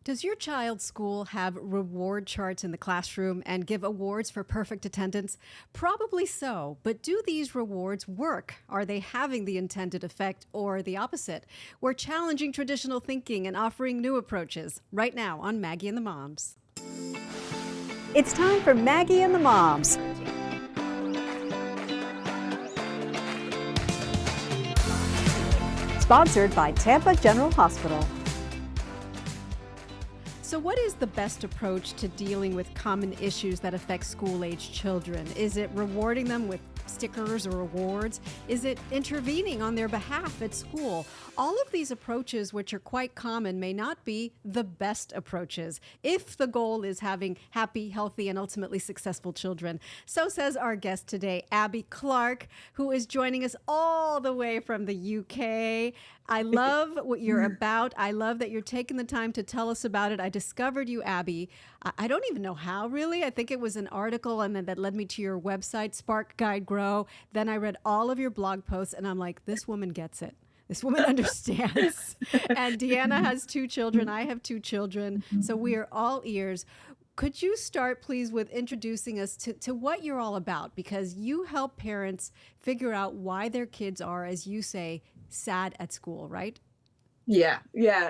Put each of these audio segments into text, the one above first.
Does your child's school have reward charts in the classroom and give awards for perfect attendance? Probably so, but do these rewards work? Are they having the intended effect or the opposite? We're challenging traditional thinking and offering new approaches right now on Maggie and the Moms. It's time for Maggie and the Moms. Sponsored by Tampa General Hospital. So what is the best approach to dealing with common issues that affect school-age children? Is it rewarding them with stickers or awards? Is it intervening on their behalf at school? All of these approaches, which are quite common, may not be the best approaches if the goal is having happy, healthy, and ultimately successful children. So says our guest today, Abby Clarke, who is joining us all the way from the UK. I love what you're about. I love that you're taking the time to tell us about it. I discovered you, Abby. I don't even know how, really. I think it was an article, and then that led me to your website, Spark Guide Grow. Then I read all of your blog posts, and I'm like, this woman gets it. This woman understands. And Deanna has 2 children. I have 2 children. So we are all ears. Could you start, please, with introducing us to what you're all about? Because you help parents figure out why their kids are, as you say, sad at school, right? Yeah.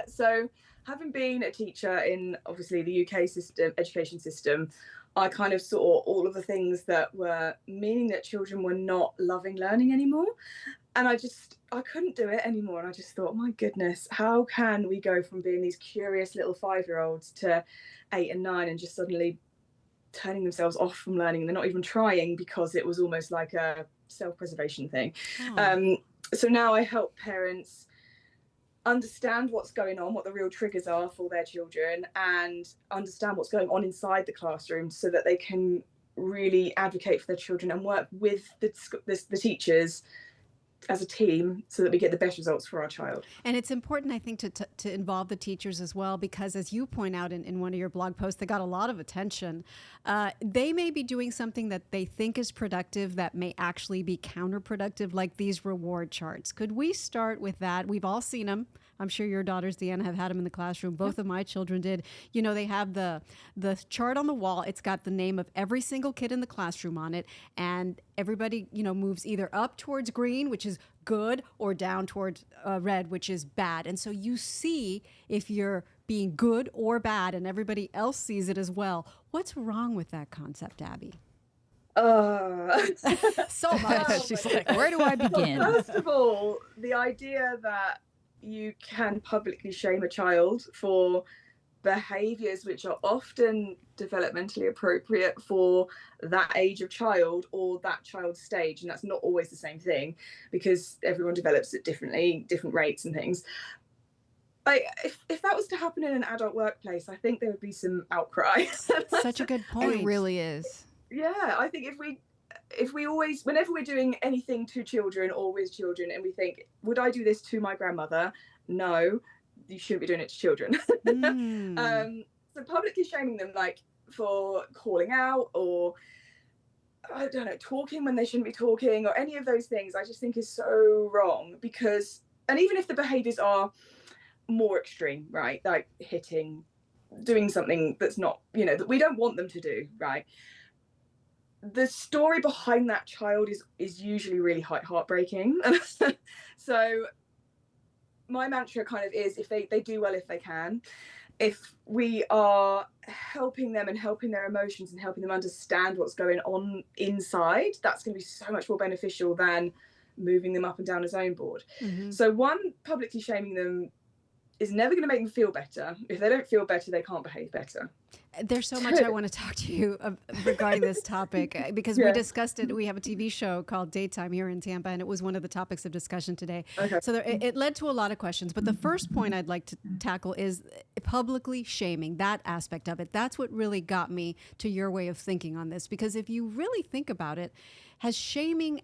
So having been a teacher in obviously the UK education system, I kind of saw all of the things that were meaning that children were not loving learning anymore. And I couldn't do it anymore. And I just thought, my goodness, how can we go from being these curious little 5-year-olds to 8 and 9 and just suddenly turning themselves off from learning? They're not even trying because it was almost like a self-preservation thing. Oh. So now I help parents understand what's going on, what the real triggers are for their children, and understand what's going on inside the classroom so that they can really advocate for their children and work with the teachers as a team so that we get the best results for our child. And it's important, I think, to involve the teachers as well, because as you point out in one of your blog posts, they got a lot of attention. They may be doing something that they think is productive that may actually be counterproductive, like these reward charts. Could we start with that? We've all seen them. I'm sure your daughters, Deanna, have had them in the classroom. Both of my children did. You know, they have the chart on the wall. It's got the name of every single kid in the classroom on it. And everybody, moves either up towards green, which is good, or down towards red, which is bad. And so you see if you're being good or bad, and everybody else sees it as well. What's wrong with that concept, Abby? So much. She's like, where do I begin? First of all, the idea that you can publicly shame a child for behaviors which are often developmentally appropriate for that age of child or that child's stage, and that's not always the same thing because everyone develops it differently, different rates and things. If that was to happen in an adult workplace, I think there would be some outcry. Such a good point. It really is. Yeah, I think if we always, whenever we're doing anything to children or with children, and we think, would I do this to my grandmother? No, you shouldn't be doing it to children. So publicly shaming them, like for calling out or, I don't know, talking when they shouldn't be talking or any of those things, I just think is so wrong because, and even if the behaviors are more extreme, right, like hitting, doing something that's not, that we don't want them to do, right, the story behind that child is usually really heartbreaking. So my mantra kind of is, if they do well if they can, if we are helping them and helping their emotions and helping them understand what's going on inside, that's going to be so much more beneficial than moving them up and down a zone board. Mm-hmm. So publicly shaming them is never going to make them feel better. If they don't feel better, they can't behave better. There's so much I want to talk to you regarding this topic because we discussed it. We have a TV show called Daytime here in Tampa, and it was one of the topics of discussion today. Okay. So it led to a lot of questions. But the first point I'd like to tackle is publicly shaming, that aspect of it. That's what really got me to your way of thinking on this. Because if you really think about it, has shame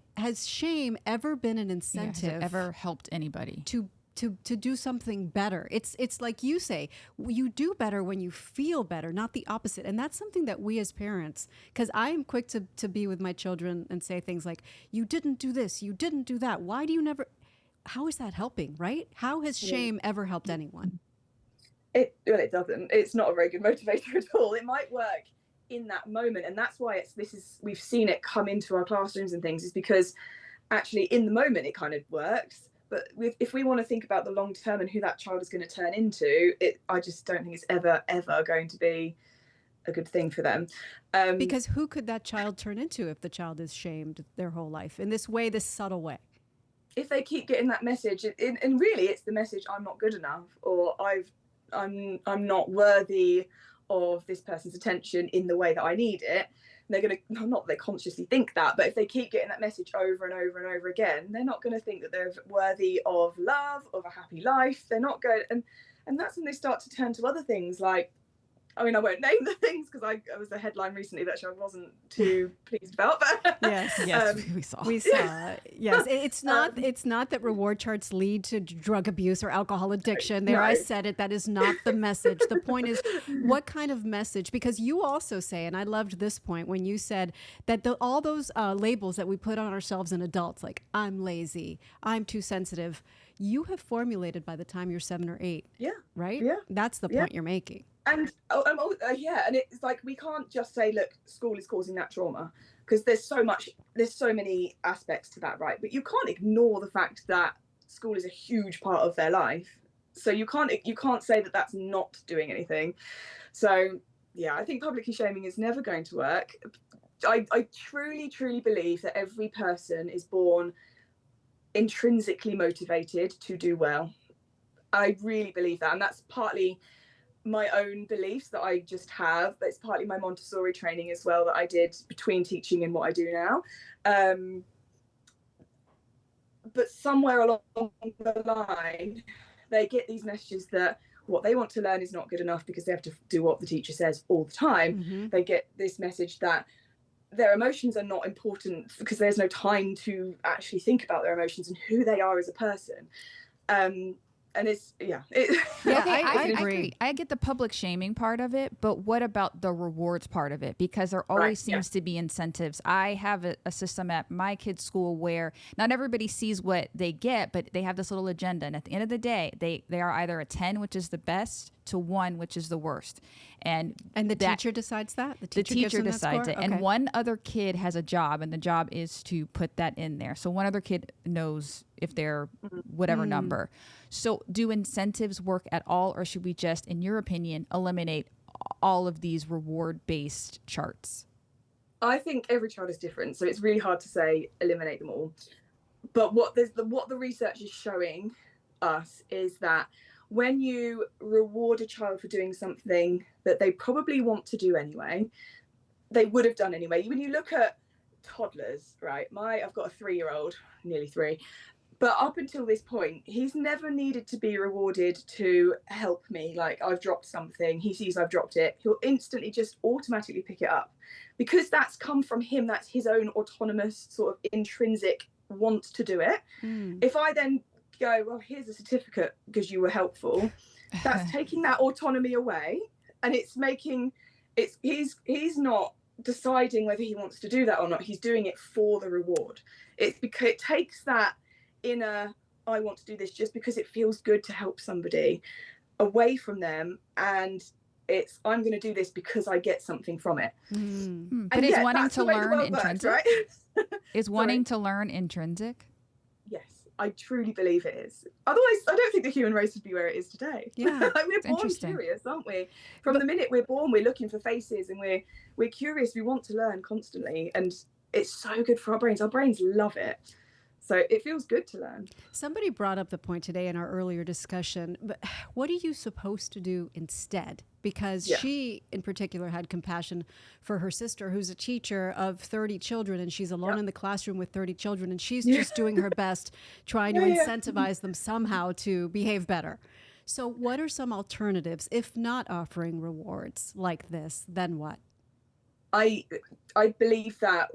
ever been an incentive? Has it ever helped anybody? To do something better. It's like you say, you do better when you feel better, not the opposite. And that's something that we as parents, because I am quick to be with my children and say things like, you didn't do this, you didn't do that. Why do you never, how is that helping, right? How has shame ever helped anyone? It doesn't. It's not a very good motivator at all. It might work in that moment, and that's why we've seen it come into our classrooms and things, is because actually in the moment it kind of works, but if we want to think about the long term and who that child is going to turn into, I just don't think it's ever going to be a good thing for them. Because who could that child turn into if the child is shamed their whole life in this way, this subtle way? If they keep getting that message, and really it's the message, I'm not good enough, or I'm not worthy of this person's attention in the way that I need it. They're going to, not that they consciously think that, but if they keep getting that message over and over and over again, they're not going to think that they're worthy of love, of a happy life. They're not going, and that's when they start to turn to other things like, I mean, I won't name the things because I was a headline recently that I wasn't too pleased about. But yes, we saw. Yes, it's not that reward charts lead to drug abuse or alcohol addiction. No. I said it. That is not the message. The point is, what kind of message? Because you also say, and I loved this point when you said that all those labels that we put on ourselves in adults, like I'm lazy, I'm too sensitive, you have formulated by the time you're 7 or 8. Yeah. Right. Yeah. That's the point you're making. And and it's like we can't just say, look, school is causing that trauma, because there's so many aspects to that, right? But you can't ignore the fact that school is a huge part of their life. So you can't say that that's not doing anything. So yeah, I think publicly shaming is never going to work. I truly believe that every person is born intrinsically motivated to do well. I really believe that, and that's partly my own beliefs that I just have, but it's partly my Montessori training as well that I did between teaching and what I do now. But somewhere along the line, they get these messages that what they want to learn is not good enough because they have to do what the teacher says all the time. Mm-hmm. They get this message that their emotions are not important because there's no time to actually think about their emotions and who they are as a person. And I agree. I get the public shaming part of it, but what about the rewards part of it? Because there always seems to be incentives. I have a system at my kids' school where not everybody sees what they get, but they have this little agenda. And at the end of the day, they are either a 10, which is the best, to 1, which is the worst. And the teacher decides that? The teacher decides it. Okay. And one other kid has a job, and the job is to put that in there. So one other kid knows if they're whatever number. So do incentives work at all, or should we just, in your opinion, eliminate all of these reward-based charts? I think every child is different, so it's really hard to say eliminate them all. But what the research is showing us is that when you reward a child for doing something that they probably want to do anyway, they would have done anyway. When you look at toddlers, right? I've got a 3-year-old, nearly 3, but up until this point, he's never needed to be rewarded to help me. Like, I've dropped something, he sees I've dropped it, he'll instantly just automatically pick it up because that's come from him. That's his own autonomous sort of intrinsic want to do it. If I then go, well, here's a certificate because you were helpful, that's taking that autonomy away, and he's not deciding whether he wants to do that or not. He's doing it for the reward. It's because it takes that inner, I want to do this just because it feels good to help somebody, away from them, and it's, I'm going to do this because I get something from it. But is wanting to learn intrinsic? Right? Is wanting to learn intrinsic? Yes, I truly believe it is. Otherwise, I don't think the human race would be where it is today. Yeah, like, we're born curious, aren't we? From the minute we're born, we're looking for faces, and we're curious. We want to learn constantly, and it's so good for our brains. Our brains love it. So it feels good to learn. Somebody brought up the point today in our earlier discussion, but what are you supposed to do instead? Because she, in particular, had compassion for her sister, who's a teacher of 30 children, and she's alone in the classroom with 30 children, and she's just doing her best, trying to incentivize them somehow to behave better. So what are some alternatives, if not offering rewards like this, then what? I believe that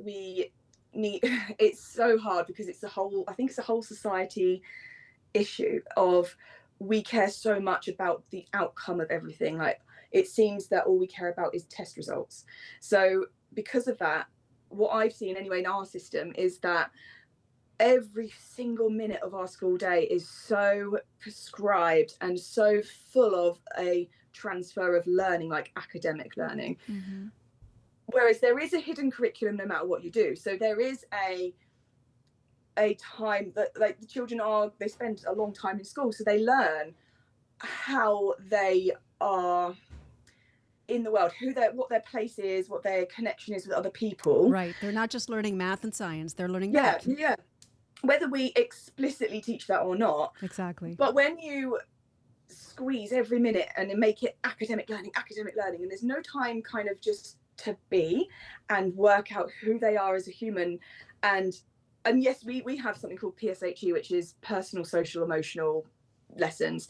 it's so hard because I think it's a whole society issue of, we care so much about the outcome of everything. Like, it seems that all we care about is test results. So because of that, what I've seen anyway in our system is that every single minute of our school day is so prescribed and so full of a transfer of learning, like academic learning. Mm-hmm. Whereas there is a hidden curriculum no matter what you do. So there is a time that, like, the children they spend a long time in school, so they learn how they are in the world, what their place is, what their connection is with other people. Right. They're not just learning math and science, they're learning that. Yeah. Whether we explicitly teach that or not. Exactly. But when you squeeze every minute and make it academic learning, and there's no time kind of just to be and work out who they are as a human. And yes, we have something called PSHE, which is personal, social, emotional lessons.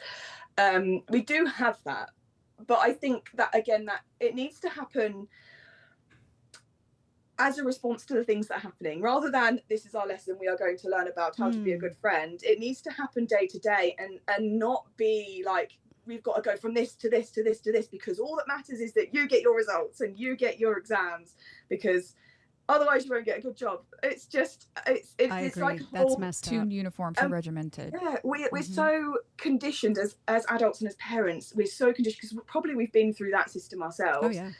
We do have that, but I think that, again, that it needs to happen as a response to the things that are happening, rather than this is our lesson, we are going to learn about how to be a good friend. It needs to happen day to day, and not be like, we've got to go from this to this to this to this, because all that matters is that you get your results and you get your exams, because otherwise you won't get a good job. It's just, it's like that's messed up. Too uniform, too regimented. Yeah, we're so conditioned as adults and as parents. We're so conditioned because we've been through that system ourselves. Oh yeah.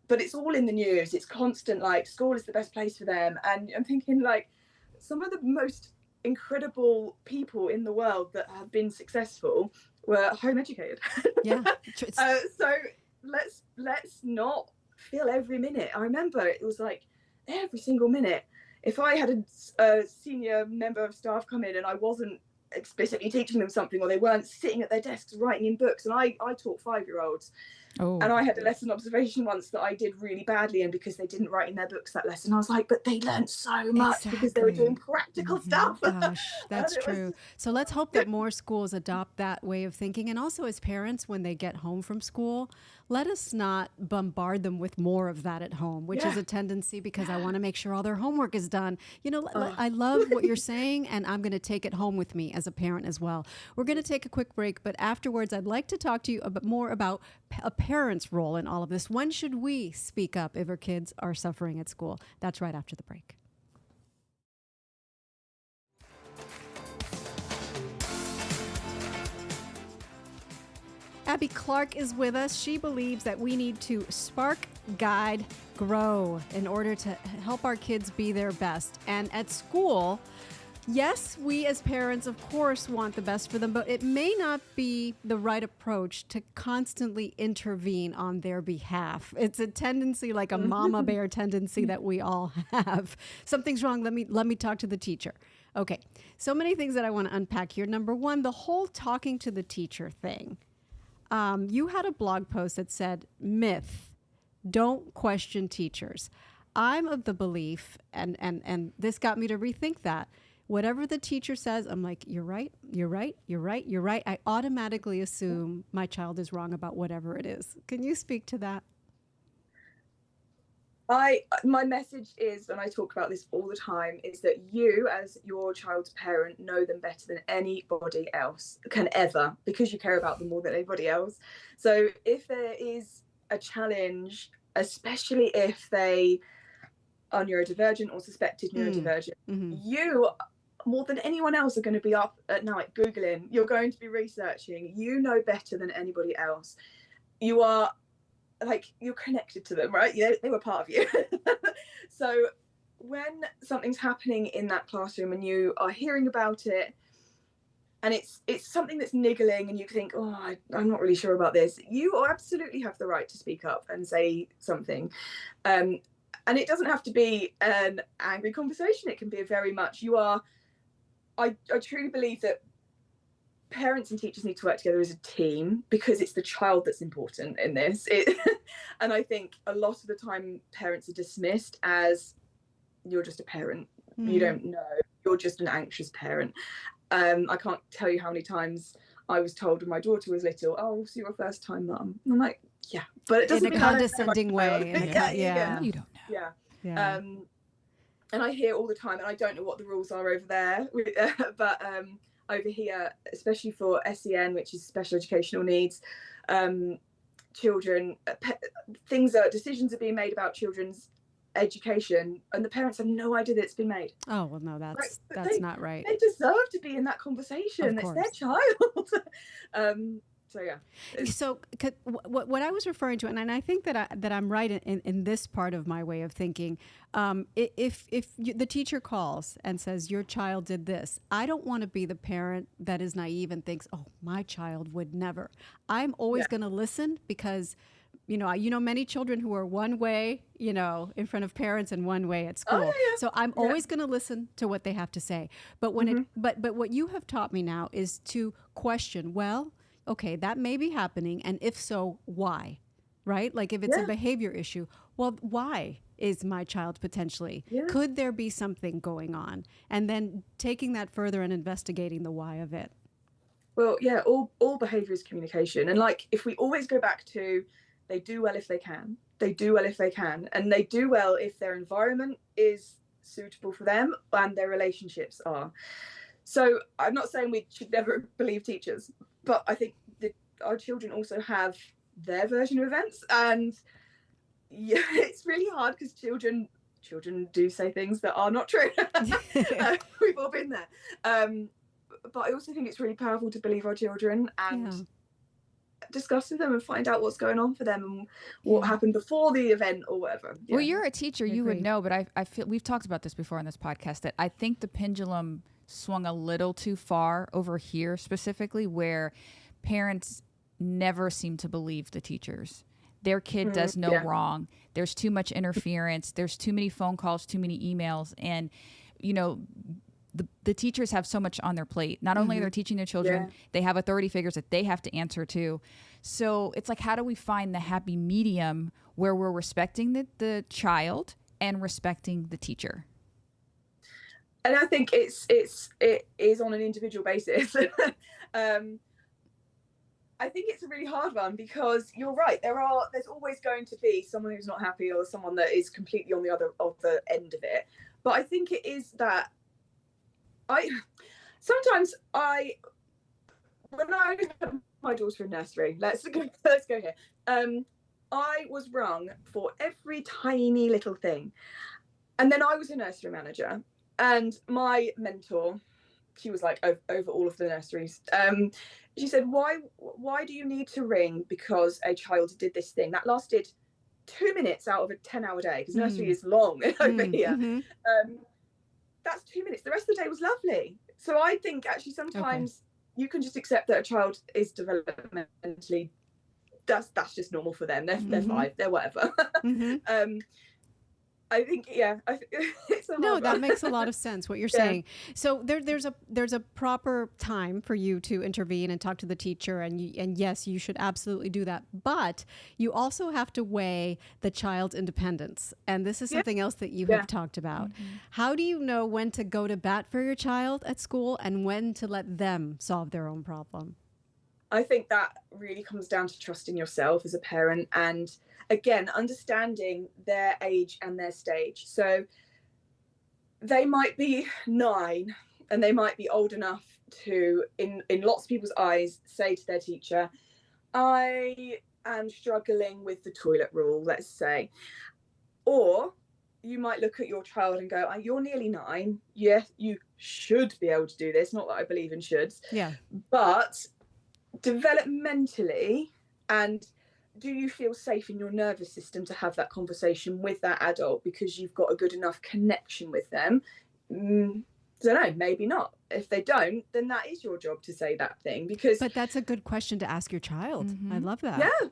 But it's all in the news. It's constant, like, school is the best place for them. And I'm thinking, like, some of the most incredible people in the world that have been successful were home educated. Yeah. So let's not feel every minute. I remember it was like every single minute. If I had a senior member of staff come in and I wasn't explicitly teaching them something, or they weren't sitting at their desks writing in books, and I taught 5-year-olds. Oh. And I had a lesson observation once that I did really badly, and because they didn't write in their books that lesson, I was like, but they learned so much because they were doing practical stuff. Gosh, that's true. So let's hope that more schools adopt that way of thinking. And also, as parents, when they get home from school, let us not bombard them with more of that at home, which is a tendency, because I want to make sure all their homework is done. I love what you're saying, and I'm going to take it home with me as a parent as well. We're going to take a quick break, but afterwards, I'd like to talk to you more about a parent's role in all of this. When should we speak up if our kids are suffering at school? That's right after the break. Abby Clarke is with us. She believes that we need to spark, guide, grow in order to help our kids be their best. And at school, yes, we as parents, of course, want the best for them, but it may not be the right approach to constantly intervene on their behalf. It's a tendency, like a mama bear tendency that we all have. Something's wrong. Let me talk to the teacher. Okay, so many things that I want to unpack here. Number one, the whole talking to the teacher thing. You had a blog post that said, myth, don't question teachers. I'm of the belief, and this got me to rethink that. Whatever the teacher says, I'm like, you're right, you're right, you're right, you're right. I automatically assume my child is wrong about whatever it is. Can you speak to that? My message is, and I talk about this all the time, is that you, as your child's parent, know them better than anybody else can ever, because you care about them more than anybody else. So if there is a challenge, especially if they are neurodivergent or suspected neurodivergent, you, more than anyone else, are going to be up at night Googling. You're going to be researching. You know better than anybody else. You are, like, you're connected to them, right? They were part of you. So when something's happening in that classroom and you are hearing about it, and it's something that's niggling, and you think, oh, I'm not really sure about this, you absolutely have the right to speak up and say something. And it doesn't have to be an angry conversation. It can be a very much, I truly believe that parents and teachers need to work together as a team, because it's the child that's important in this. And I think a lot of the time parents are dismissed as, you're just a parent. You don't know. You're just an anxious parent. I can't tell you how many times I was told when my daughter was little, oh, so you're a first time mum. And I'm like, yeah, but it doesn't in a condescending way. Yeah. You don't know. Yeah. And I hear all the time, and I don't know what the rules are over there, but over here, especially for SEN, which is special educational needs children, decisions are being made about children's education, and the parents have no idea that it's been made. Oh, well, no, that's not right. They deserve to be in that conversation. It's their child. So yeah. So what I was referring to, and I think that I'm right in this part of my way of thinking. If the teacher calls and says your child did this, I don't want to be the parent that is naive and thinks, oh, my child would never. I'm always going to listen, because many children who are one way, in front of parents and one way at school. Oh, yeah. So I'm always going to listen to what they have to say. But when but what you have taught me now is to question, well, okay, that may be happening, and if so, why? Right? Like if it's a behavior issue, well, why is my child potentially? Could there be something going on? And then taking that further and investigating the why of it. Well, yeah, all behavior is communication. And like, if we always go back to, they do well if they can, they do well if they can, and they do well if their environment is suitable for them and their relationships are. So I'm not saying we should never believe teachers, but I think that our children also have their version of events, and it's really hard because children do say things that are not true. We've all been there. But I also think it's really powerful to believe our children and discuss with them and find out what's going on for them and what happened before the event or whatever. Well, you're a teacher, you would know, but I feel we've talked about this before on this podcast, that I think the pendulum swung a little too far over here specifically, where parents never seem to believe the teachers. Their kid does no wrong. There's too much interference. There's too many phone calls, too many emails. And, the teachers have so much on their plate. Not only are they teaching their children, they have authority figures that they have to answer to. So it's like, how do we find the happy medium where we're respecting the child and respecting the teacher? And I think it is on an individual basis. I think it's a really hard one, because you're right. There's always going to be someone who's not happy or someone that is completely on the other of the end of it. But I think it is that when I had my daughter in nursery, let's go here. I was rung for every tiny little thing, and then I was a nursery manager, and my mentor, she was like over all of the nurseries. She said, why do you need to ring because a child did this thing that lasted 2 minutes out of a 10-hour day, because nursery is long over here. That's 2 minutes. The rest of the day was lovely. So I think actually sometimes you can just accept that a child is developmentally, that's just normal for them. They're 5, they're whatever. I think, it's a no, that makes a lot of sense what you're saying. So there's a proper time for you to intervene and talk to the teacher, and yes, you should absolutely do that. But you also have to weigh the child's independence, and this is something else that you have talked about. How do you know when to go to bat for your child at school and when to let them solve their own problem? I think that really comes down to trusting yourself as a parent, and again, understanding their age and their stage. So they might be 9 and they might be old enough to, in lots of people's eyes, say to their teacher, I am struggling with the toilet rule, let's say. Or you might look at your child and go, you're nearly 9. Yes, you should be able to do this. Not that I believe in shoulds. Yeah. But developmentally, and do you feel safe in your nervous system to have that conversation with that adult because you've got a good enough connection with them? Don't know, maybe not. If they don't, then that is your job to say that thing. But that's a good question to ask your child. I love that. Yeah.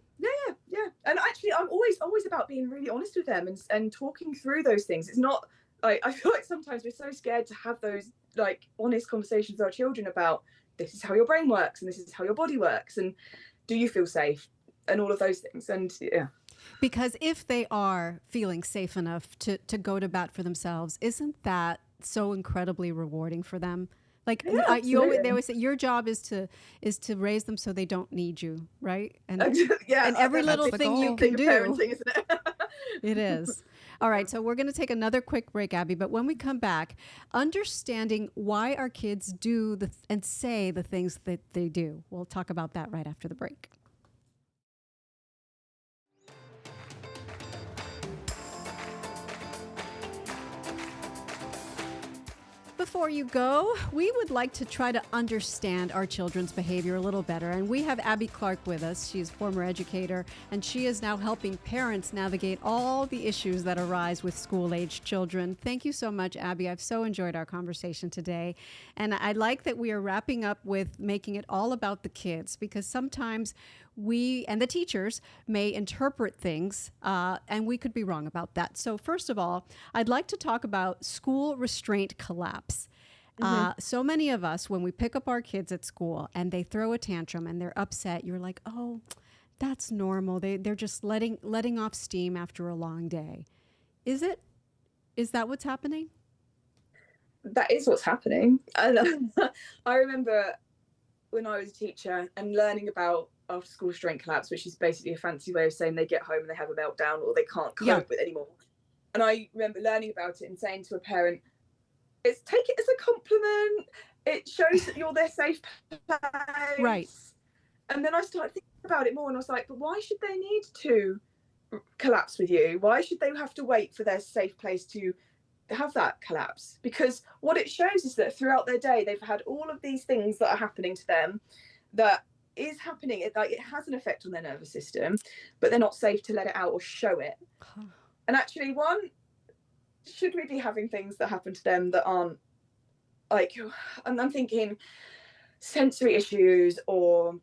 And actually, I'm always about being really honest with them and talking through those things. It's not, I feel like sometimes we're so scared to have those like honest conversations with our children about, this is how your brain works and this is how your body works, and do you feel safe, and all of those things. And because if they are feeling safe enough to go to bat for themselves, isn't that so incredibly rewarding for them? Like they always say, your job is to raise them so they don't need you, right? And and every little thing you can do. Parenting, isn't it? It is. All right, so we're going to take another quick break, Abby. But when we come back, understanding why our kids do and say the things that they do. We'll talk about that right after the break. before you go, we would like to try to understand our children's behavior a little better. And we have Abby Clarke with us. She's a former educator, and she is now helping parents navigate all the issues that arise with school-aged children. Thank you so much, Abby. I've so enjoyed our conversation today. And I like that we are wrapping up with making it all about the kids, because sometimes we and the teachers may interpret things, and we could be wrong about that. So first of all, I'd like to talk about school restraint collapse. So many of us, when we pick up our kids at school and they throw a tantrum and they're upset, you're like, oh, that's normal. They're just letting off steam after a long day. Is that what's happening? That is what's happening. And I remember when I was a teacher and learning about after school restraint collapse, which is basically a fancy way of saying they get home and they have a meltdown or they can't cope with it anymore. And I remember learning about it and saying to a parent, take it as a compliment. It shows that you're their safe place. Right. And then I started thinking about it more, and I was like, but why should they need to collapse with you? Why should they have to wait for their safe place to have that collapse? Because what it shows is that throughout their day, they've had all of these things that are happening to them that is happening. It has an effect on their nervous system, but they're not safe to let it out or show it. And actually, should we be having things that happen to them that aren't like, and I'm thinking sensory issues, or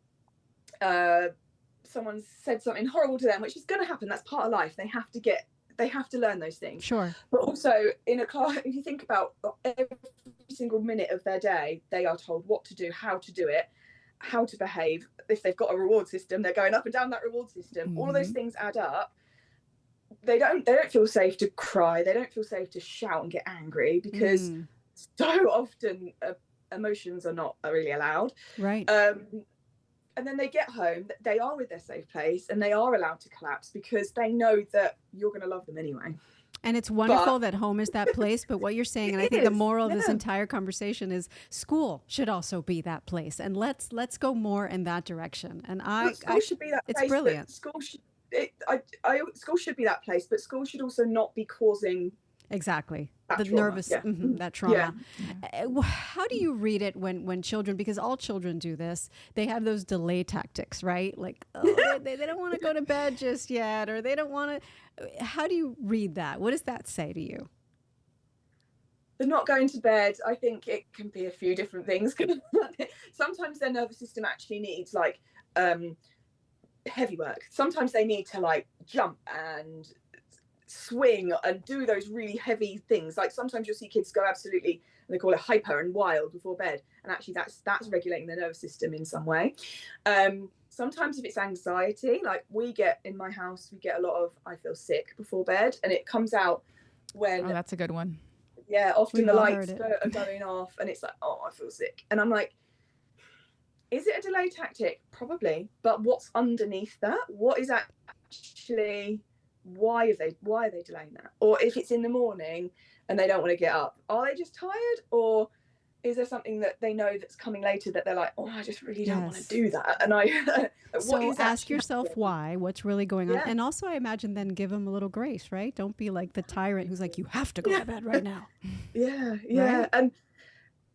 someone said something horrible to them, which is going to happen. That's part of life. They have to learn those things. Sure. But also in a class, if you think about every single minute of their day, they are told what to do, how to do it, how to behave. If they've got a reward system, they're going up and down that reward system. All of those things add up. They don't feel safe to cry. They don't feel safe to shout and get angry, because so often emotions are not really allowed. Right. And then they get home, they are with their safe place, and they are allowed to collapse because they know that you're going to love them anyway. And it's wonderful that home is that place. But what you're saying, and I think the moral of this entire conversation is school should also be that place. And let's go more in that direction. And school should be that place. It's brilliant. School should be that place, but school should also not be causing the nervous, that trauma. Yeah. How do you read it when children, because all children do this, they have those delay tactics, right? Like, they don't want to go to bed just yet, or they don't want to. How do you read that? What does that say to you? They're not going to bed. I think it can be a few different things. Sometimes their nervous system actually needs heavy work. Sometimes they need to jump and swing and do those really heavy things. Like sometimes you'll see kids go absolutely, they call it hyper and wild before bed, and actually that's regulating their nervous system in some way. Sometimes if it's anxiety, like in my house we get a lot of I feel sick before bed, and it comes out when that's a good one. Yeah, often the lights are going off and it's like, oh, I feel sick, and I'm like, is it a delay tactic? Probably, but what's underneath that? What is actually, why are they delaying that? Or if it's in the morning and they don't want to get up, are they just tired? Or is there something that they know that's coming later that they're like, oh, I just really don't want to do that? And so ask yourself why, what's really going on. And also I imagine then give them a little grace, right? Don't be like the tyrant who's like, you have to go to bed right now. Right?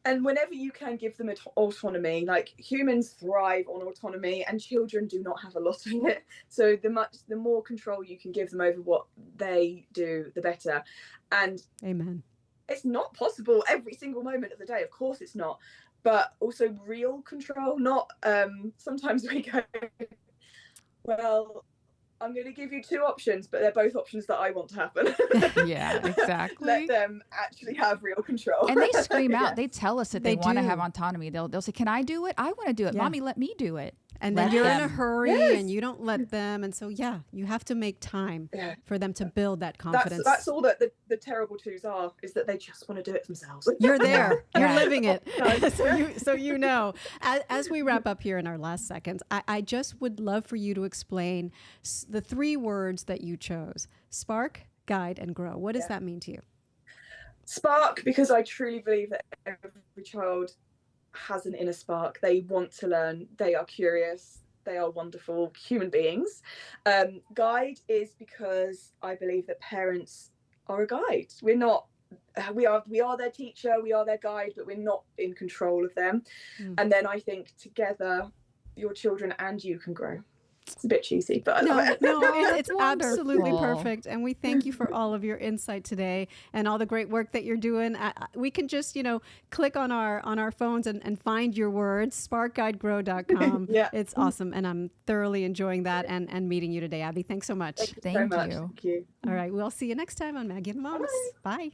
And whenever you can give them autonomy, like humans thrive on autonomy and children do not have a lot of it. So the more control you can give them over what they do, the better. And amen. It's not possible every single moment of the day. Of course it's not. But also real control, not sometimes we go, well, I'm going to give you two options, but they're both options that I want to happen. Yeah, exactly. Let them actually have real control. And they scream out. They tell us that they want to have autonomy. They'll say, can I do it? I want to do it. Yeah. Mommy, let me do it. And then you're in a hurry and you don't let them. And so, you have to make time for them to build that confidence. That's all that the terrible twos are, is that they just want to do it themselves. You're there. You're living it. So you know. As we wrap up here in our last seconds, I just would love for you to explain the three words that you chose: spark, guide, and grow. What does that mean to you? Spark, because I truly believe that every child has an inner spark. They want to learn. They are curious. They are wonderful human beings. Guide is because I believe that parents are a guide. We're not we are their teacher, we are their guide, but we're not in control of them. And then I think together your children and you can grow. It's a bit cheesy, but no, it's absolutely perfect. And we thank you for all of your insight today and all the great work that you're doing. We can just, click on our phones and find your words, sparkguidegrow.com. Yeah. It's awesome. And I'm thoroughly enjoying that and meeting you today, Abby. Thanks so much. Thank you. Thank you. All right. We'll see you next time on Maggie and the Moms. Bye.